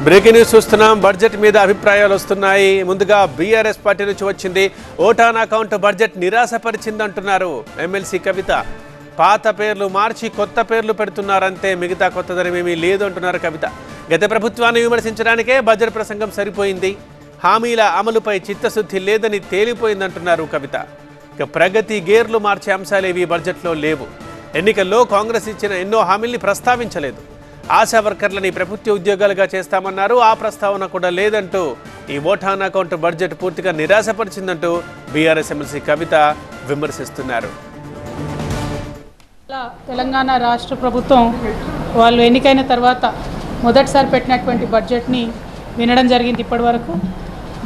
Breaking news చూస్తున్నాం. Budget మీద అభిప్రాయాలు వస్తున్నాయి. ముందుగా బీఆర్ఎస్ పార్టీ నుంచి వచ్చింది. ఓటాన్ అకౌంట్ బడ్జెట్ నిరాశపరిచిందంటున్నారు ఎమ్మెల్సీ కవిత. పాత పేర్లు మార్చి కొత్త పేర్లు పెడుతున్నారంటే మిగతా కొత్తదనమేమీ లేదు అంటున్నారు కవిత. గత ప్రభుత్వాన్ని విమర్శించడానికే బడ్జెట్ ప్రసంగం సరిపోయింది. హామీల అమలుపై చిత్తశుద్ధి లేదని తేలిపోయిందంటున్నారు కవిత. ఇక ప్రగతి గేర్లు మార్చే అంశాలేవి బడ్జెట్లో లేవు. ఎన్నికల్లో కాంగ్రెస్ ఇచ్చిన ఎన్నో హామీల్ని ప్రస్తావించలేదు. ఆశా వర్కర్లని ప్రభుత్వ ఉద్యోగాలుగా చేస్తామన్నారు. ఆ ప్రస్తావన కూడా లేదంటూ ఈ ఓటాన్ అకౌంట్ బడ్జెట్ పూర్తిగా నిరాశపరిచిందంటూ బీఆర్ఎస్ ఎమ్మెల్సీ కవిత విమర్శిస్తున్నారు. తెలంగాణ రాష్ట్ర ప్రభుత్వం వాళ్ళు ఎన్నికైన తర్వాత మొదటిసారి పెట్టినటువంటి బడ్జెట్ని వినడం జరిగింది. ఇప్పటి వరకు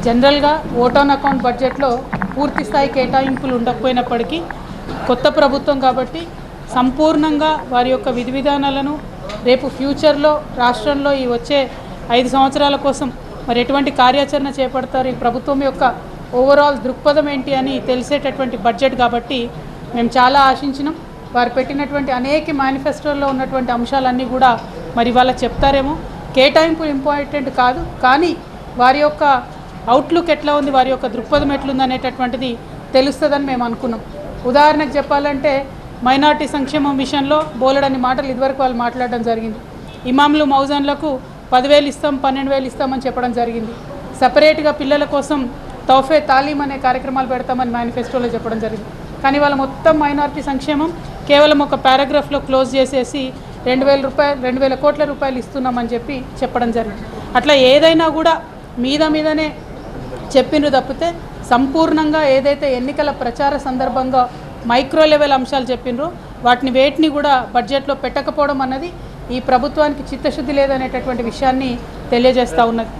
జనరల్గా ఓటాన్ అకౌంట్ బడ్జెట్లో పూర్తి స్థాయి కేటాయింపులు ఉండకపోయినప్పటికీ కొత్త ప్రభుత్వం కాబట్టి సంపూర్ణంగా వారి యొక్క విధి విధానాలను రేపు ఫ్యూచర్లో రాష్ట్రంలో ఈ వచ్చే 5 సంవత్సరాల కోసం మరి ఎటువంటి కార్యాచరణ చేపడతారు, ఈ ప్రభుత్వం యొక్క ఓవరాల్ దృక్పథం ఏంటి అని తెలిసేటటువంటి బడ్జెట్ కాబట్టి మేము చాలా ఆశించినాం. వారు పెట్టినటువంటి అనేక మేనిఫెస్టోల్లో ఉన్నటువంటి అంశాలన్నీ కూడా మరి వాళ్ళ చెప్తారేమో. కేటాయింపు ఇంపార్టెంట్ కాదు, కానీ వారి యొక్క అవుట్లుక్ ఎట్లా ఉంది, వారి యొక్క దృక్పథం ఎట్లుంది అనేటటువంటిది తెలుస్తుందని మేము అనుకున్నాం. ఉదాహరణకు చెప్పాలంటే మైనార్టీ సంక్షేమం విషయంలో బోలెడని మాటలు ఇదివరకు వాళ్ళు మాట్లాడడం జరిగింది. ఇమాంలు మౌజాన్లకు 10,000 ఇస్తాం, 12,000 ఇస్తామని చెప్పడం జరిగింది. సపరేట్గా పిల్లల కోసం తౌఫే తాలీం అనే కార్యక్రమాలు పెడతామని మేనిఫెస్టోలో చెప్పడం జరిగింది. కానీ వాళ్ళ మొత్తం మైనార్టీ సంక్షేమం కేవలం ఒక పారాగ్రాఫ్లో క్లోజ్ చేసేసి 2,000 కోట్ల రూపాయలు ఇస్తున్నామని చెప్పడం జరిగింది. అట్లా ఏదైనా కూడా మీదనే చెప్పిండ్రు తప్పితే సంపూర్ణంగా ఏదైతే ఎన్నికల ప్రచార సందర్భంగా మైక్రో లెవెల్ అంశాలు చెప్పిండ్రో వాటిని వేటిని కూడా బడ్జెట్లో పెట్టకపోవడం అన్నది ఈ ప్రభుత్వానికి చిత్తశుద్ధి లేదనేటటువంటి విషయాన్ని తెలియజేస్తూ ఉన్నది.